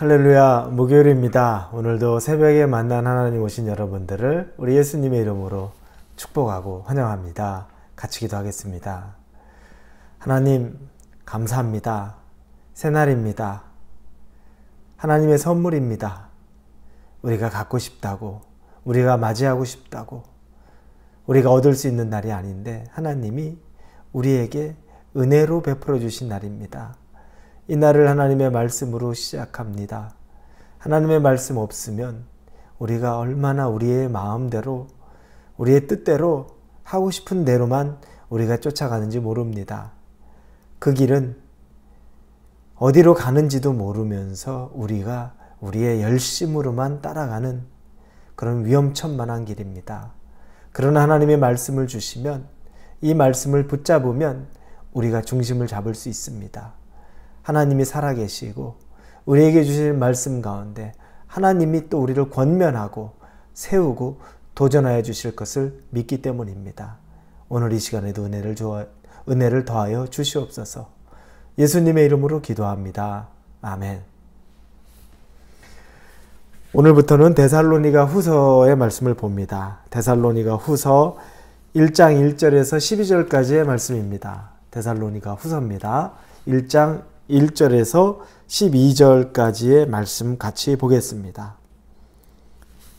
할렐루야, 목요일입니다. 오늘도 새벽에 만난 하나님 오신 여러분들을 우리 예수님의 이름으로 축복하고 환영합니다. 같이 기도하겠습니다. 하나님, 감사합니다. 새날입니다. 하나님의 선물입니다. 우리가 갖고 싶다고, 우리가 맞이하고 싶다고, 우리가 얻을 수 있는 날이 아닌데 하나님이 우리에게 은혜로 베풀어 주신 날입니다. 이 날을 하나님의 말씀으로 시작합니다. 하나님의 말씀 없으면 우리가 얼마나 우리의 마음대로, 우리의 뜻대로 하고 싶은 대로만 우리가 쫓아가는지 모릅니다. 그 길은 어디로 가는지도 모르면서 우리가 우리의 열심으로만 따라가는 그런 위험천만한 길입니다. 그러나 하나님의 말씀을 주시면, 이 말씀을 붙잡으면 우리가 중심을 잡을 수 있습니다. 하나님이 살아계시고 우리에게 주신 말씀 가운데 하나님이 또 우리를 권면하고 세우고 도전하여 주실 것을 믿기 때문입니다. 오늘 이 시간에도 은혜를 더하여 주시옵소서. 예수님의 이름으로 기도합니다. 아멘. 오늘부터는 데살로니가 후서의 말씀을 봅니다. 데살로니가 후서 1장 1절에서 12절까지의 말씀입니다. 데살로니가 후서입니다. 1장 1절에서 12절까지의 말씀 같이 보겠습니다.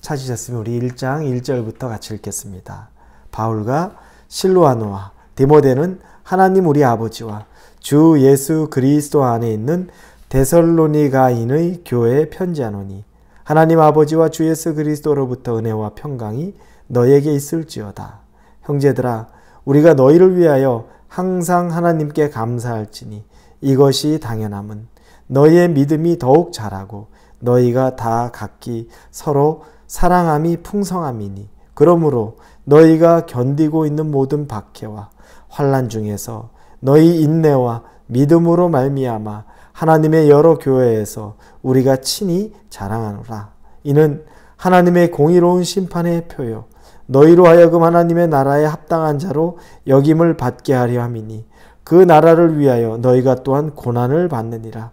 찾으셨으면 우리 1장 1절부터 같이 읽겠습니다. 바울과 실로아노와 디모데는 하나님 우리 아버지와 주 예수 그리스도 안에 있는 데살로니가인의 교회에 편지하노니 하나님 아버지와 주 예수 그리스도로부터 은혜와 평강이 너에게 있을지어다. 형제들아, 우리가 너희를 위하여 항상 하나님께 감사할지니 이것이 당연함은 너희의 믿음이 더욱 자라고 너희가 다 각기 서로 사랑함이 풍성함이니 그러므로 너희가 견디고 있는 모든 박해와 환난 중에서 너희 인내와 믿음으로 말미암아 하나님의 여러 교회에서 우리가 친히 자랑하노라. 이는 하나님의 공의로운 심판의 표요 너희로 하여금 하나님의 나라에 합당한 자로 여김을 받게 하려 함이니 그 나라를 위하여 너희가 또한 고난을 받느니라.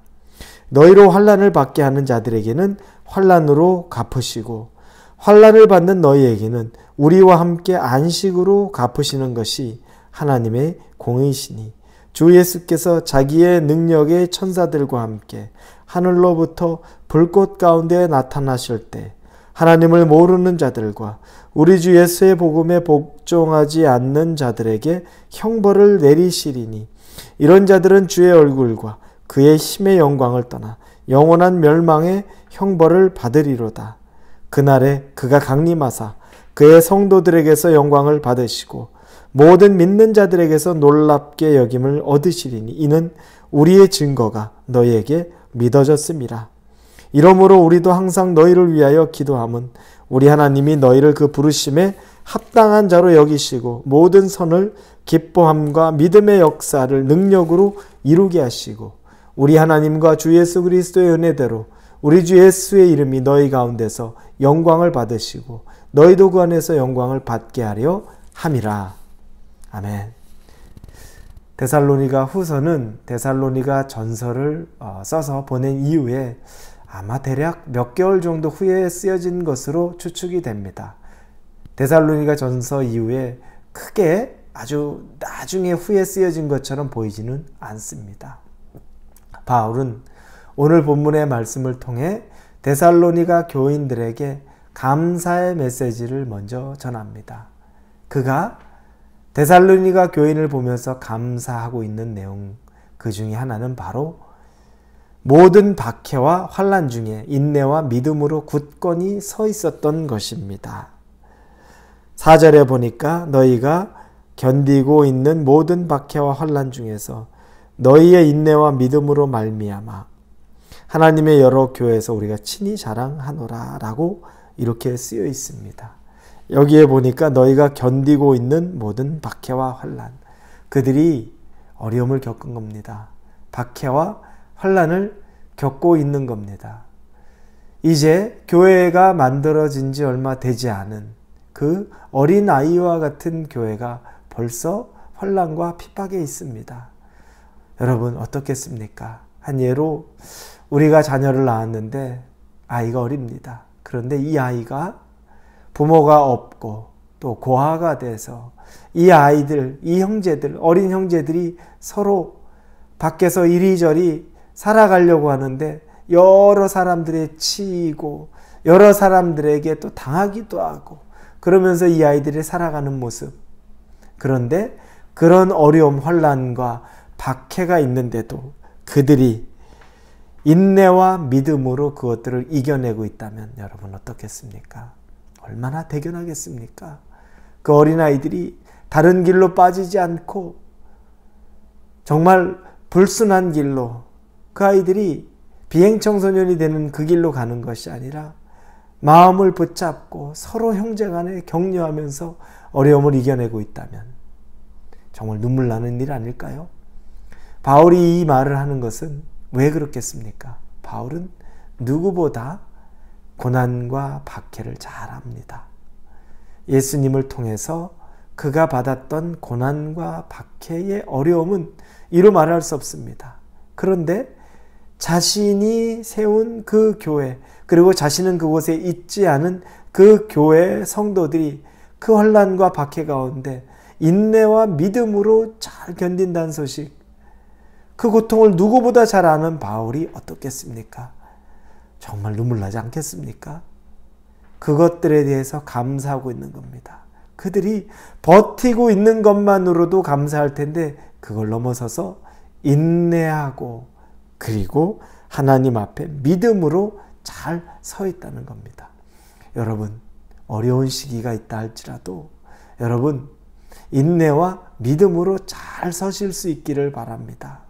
너희로 환난을 받게 하는 자들에게는 환난으로 갚으시고 환난을 받는 너희에게는 우리와 함께 안식으로 갚으시는 것이 하나님의 공의시니 주 예수께서 자기의 능력의 천사들과 함께 하늘로부터 불꽃 가운데 나타나실 때 하나님을 모르는 자들과 우리 주 예수의 복음에 복종하지 않는 자들에게 형벌을 내리시리니 이런 자들은 주의 얼굴과 그의 힘의 영광을 떠나 영원한 멸망의 형벌을 받으리로다. 그날에 그가 강림하사 그의 성도들에게서 영광을 받으시고 모든 믿는 자들에게서 놀랍게 여김을 얻으시리니 이는 우리의 증거가 너희에게 믿어졌음이라. 이러므로 우리도 항상 너희를 위하여 기도함은 우리 하나님이 너희를 그 부르심에 합당한 자로 여기시고 모든 선을 기뻐함과 믿음의 역사를 능력으로 이루게 하시고 우리 하나님과 주 예수 그리스도의 은혜대로 우리 주 예수의 이름이 너희 가운데서 영광을 받으시고 너희도 그 안에서 영광을 받게 하려 함이라. 아멘. 데살로니가 후서는 데살로니가 전서를 써서 보낸 이후에 아마 대략 몇 개월 정도 후에 쓰여진 것으로 추측이 됩니다. 데살로니가 전서 이후에 크게 아주 나중에 후에 쓰여진 것처럼 보이지는 않습니다. 바울은 오늘 본문의 말씀을 통해 데살로니가 교인들에게 감사의 메시지를 먼저 전합니다. 그가 데살로니가 교인을 보면서 감사하고 있는 내용, 그 중에 하나는 바로 모든 박해와 환난 중에 인내와 믿음으로 굳건히 서 있었던 것입니다. 4절에 보니까 너희가 견디고 있는 모든 박해와 환난 중에서 너희의 인내와 믿음으로 말미암아 하나님의 여러 교회에서 우리가 친히 자랑하노라 라고 이렇게 쓰여 있습니다. 여기에 보니까 너희가 견디고 있는 모든 박해와 환난, 그들이 어려움을 겪은 겁니다. 박해와 환난을 겪고 있는 겁니다. 이제 교회가 만들어진 지 얼마 되지 않은 그 어린아이와 같은 교회가 벌써 환난과 핍박에 있습니다. 여러분 어떻겠습니까? 한 예로 우리가 자녀를 낳았는데 아이가 어립니다. 그런데 이 아이가 부모가 없고 또 고아가 돼서 이 아이들, 이 형제들, 어린 형제들이 서로 밖에서 이리저리 살아가려고 하는데 여러 사람들에 치이고 여러 사람들에게 또 당하기도 하고 그러면서 이 아이들이 살아가는 모습. 그런데 그런 어려움, 환난과 박해가 있는데도 그들이 인내와 믿음으로 그것들을 이겨내고 있다면 여러분 어떻겠습니까? 얼마나 대견하겠습니까? 그 어린아이들이 다른 길로 빠지지 않고 정말 불순한 길로 그 아이들이 비행청소년이 되는 그 길로 가는 것이 아니라 마음을 붙잡고 서로 형제간에 격려하면서 어려움을 이겨내고 있다면 정말 눈물 나는 일 아닐까요? 바울이 이 말을 하는 것은 왜 그렇겠습니까? 바울은 누구보다 고난과 박해를 잘 압니다. 예수님을 통해서 그가 받았던 고난과 박해의 어려움은 이루 말할 수 없습니다. 그런데 자신이 세운 그 교회, 그리고 자신은 그곳에 있지 않은 그 교회 성도들이 그 환난과 박해 가운데 인내와 믿음으로 잘 견딘다는 소식, 그 고통을 누구보다 잘 아는 바울이 어떻겠습니까? 정말 눈물 나지 않겠습니까? 그것들에 대해서 감사하고 있는 겁니다. 그들이 버티고 있는 것만으로도 감사할 텐데 그걸 넘어서서 인내하고 그리고 하나님 앞에 믿음으로 잘 서 있다는 겁니다. 여러분, 어려운 시기가 있다 할지라도 여러분 인내와 믿음으로 잘 서실 수 있기를 바랍니다.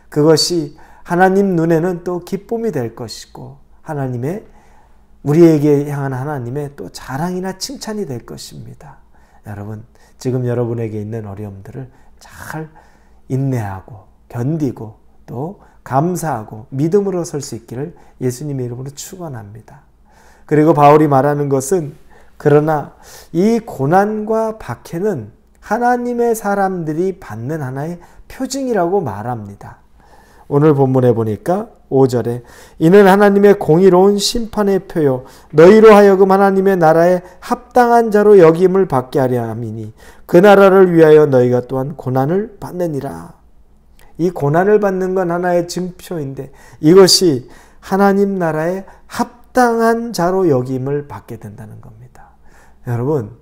그것이 하나님 눈에는 또 기쁨이 될 것이고 하나님의 우리에게 향한 하나님의 또 자랑이나 칭찬이 될 것입니다. 여러분, 지금 여러분에게 있는 어려움들을 잘 인내하고 견디고 또 감사하고 믿음으로 설 수 있기를 예수님의 이름으로 축원합니다. 그리고 바울이 말하는 것은 그러나 이 고난과 박해는 하나님의 사람들이 받는 하나의 표징이라고 말합니다. 오늘 본문에 보니까 5절에 이는 하나님의 공의로운 심판의 표요 너희로 하여금 하나님의 나라에 합당한 자로 여김을 받게 하려 함이니 그 나라를 위하여 너희가 또한 고난을 받느니라. 이 고난을 받는 건 하나의 증표인데 이것이 하나님 나라에 합당한 자로 여김을 받게 된다는 겁니다. 여러분,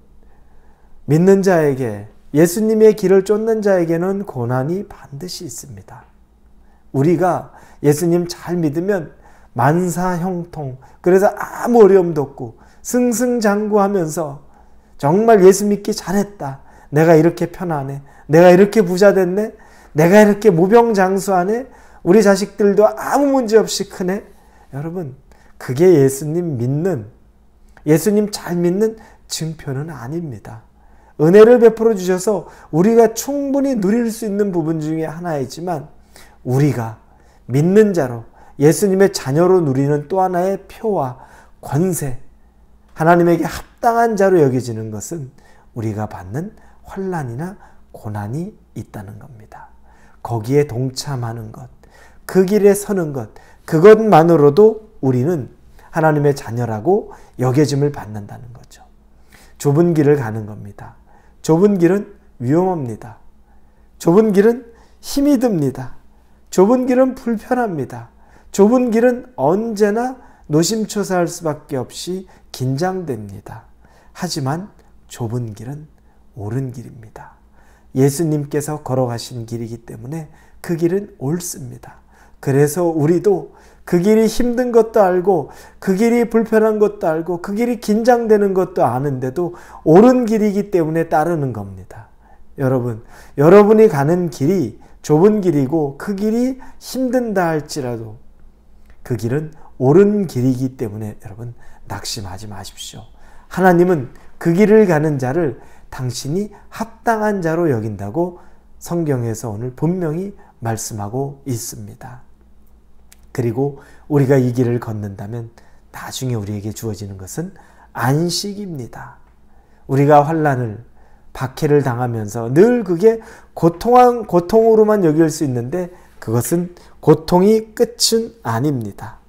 믿는 자에게 예수님의 길을 쫓는 자에게는 고난이 반드시 있습니다. 우리가 예수님 잘 믿으면 만사형통, 그래서 아무 어려움도 없고 승승장구하면서 정말 예수 믿기 잘했다. 내가 이렇게 편하네. 내가 이렇게 부자 됐네. 내가 이렇게 무병장수하네. 우리 자식들도 아무 문제 없이 크네. 여러분, 그게 예수님 믿는, 예수님 잘 믿는 증표는 아닙니다. 은혜를 베풀어 주셔서 우리가 충분히 누릴 수 있는 부분 중에 하나이지만 우리가 믿는 자로 예수님의 자녀로 누리는 또 하나의 표와 권세, 하나님에게 합당한 자로 여겨지는 것은 우리가 받는 환난이나 고난이 있다는 겁니다. 거기에 동참하는 것, 그 길에 서는 것, 그것만으로도 우리는 하나님의 자녀라고 여겨짐을 받는다는 거죠. 좁은 길을 가는 겁니다. 좁은 길은 위험합니다. 좁은 길은 힘이 듭니다. 좁은 길은 불편합니다. 좁은 길은 언제나 노심초사할 수밖에 없이 긴장됩니다. 하지만 좁은 길은 옳은 길입니다. 예수님께서 걸어가신 길이기 때문에 그 길은 옳습니다. 그래서 우리도 그 길이 힘든 것도 알고 그 길이 불편한 것도 알고 그 길이 긴장되는 것도 아는데도 옳은 길이기 때문에 따르는 겁니다. 여러분, 여러분이 가는 길이 좁은 길이고 그 길이 힘든다 할지라도 그 길은 옳은 길이기 때문에 여러분 낙심하지 마십시오. 하나님은 그 길을 가는 자를 당신이 합당한 자로 여긴다고 성경에서 오늘 분명히 말씀하고 있습니다. 그리고 우리가 이 길을 걷는다면 나중에 우리에게 주어지는 것은 안식입니다. 우리가 환난을, 박해를 당하면서 늘 그게 고통으로만 여길 수 있는데 그것은 고통이 끝은 아닙니다.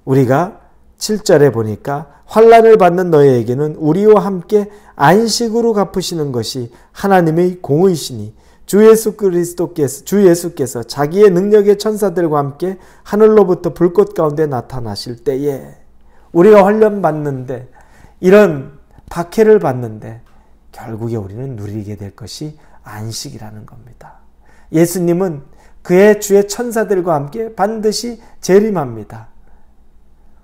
우리가 7절에 보니까 환난을 받는 너희에게는 우리와 함께 안식으로 갚으시는 것이 하나님의 공의시니 주 예수께서 자기의 능력의 천사들과 함께 하늘로부터 불꽃 가운데 나타나실 때에 우리가 환난 받는데 이런 박해를 받는데 결국에 우리는 누리게 될 것이 안식이라는 겁니다. 예수님은 그의 주의 천사들과 함께 반드시 재림합니다.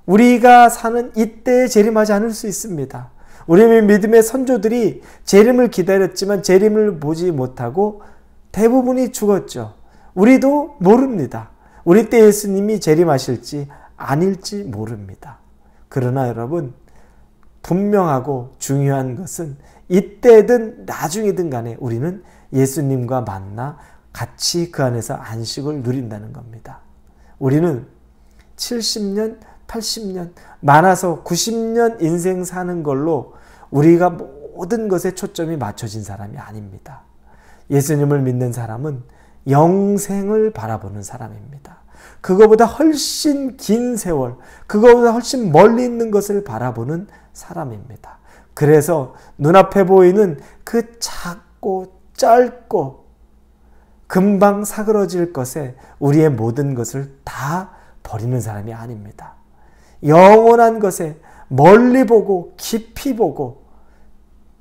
우리가 사는 이때에 재림하지 않을 수 있습니다. 우리의 믿음의 선조들이 재림을 기다렸지만 재림을 보지 못하고 대부분이 죽었죠. 우리도 모릅니다. 우리 때 예수님이 재림하실지 아닐지 모릅니다. 그러나 여러분, 분명하고 중요한 것은 이때든 나중이든 간에 우리는 예수님과 만나 같이 그 안에서 안식을 누린다는 겁니다. 우리는 70년, 80년, 많아서 90년 인생 사는 걸로 우리가 모든 것에 초점이 맞춰진 사람이 아닙니다. 예수님을 믿는 사람은 영생을 바라보는 사람입니다. 그거보다 훨씬 긴 세월, 그거보다 훨씬 멀리 있는 것을 바라보는 사람입니다. 그래서 눈앞에 보이는 그 작고 짧고 금방 사그러질 것에 우리의 모든 것을 다 버리는 사람이 아닙니다. 영원한 것에 멀리 보고 깊이 보고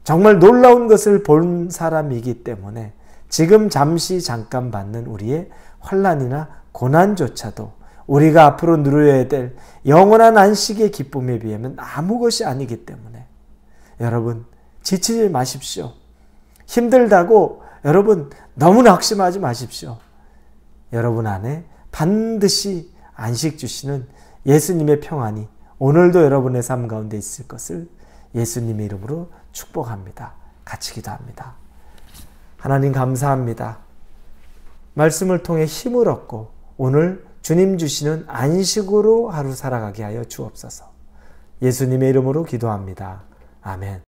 정말 놀라운 것을 본 사람이기 때문에 지금 잠깐 받는 우리의 환난이나 고난조차도 우리가 앞으로 누려야 될 영원한 안식의 기쁨에 비하면 아무 것이 아니기 때문에 여러분 지치지 마십시오. 힘들다고 여러분 너무 낙심하지 마십시오. 여러분 안에 반드시 안식 주시는 예수님의 평안이 오늘도 여러분의 삶 가운데 있을 것을 예수님의 이름으로 축복합니다. 같이 기도합니다. 하나님 감사합니다. 말씀을 통해 힘을 얻고 오늘 주님 주시는 안식으로 하루 살아가게 하여 주옵소서. 예수님의 이름으로 기도합니다. 아멘.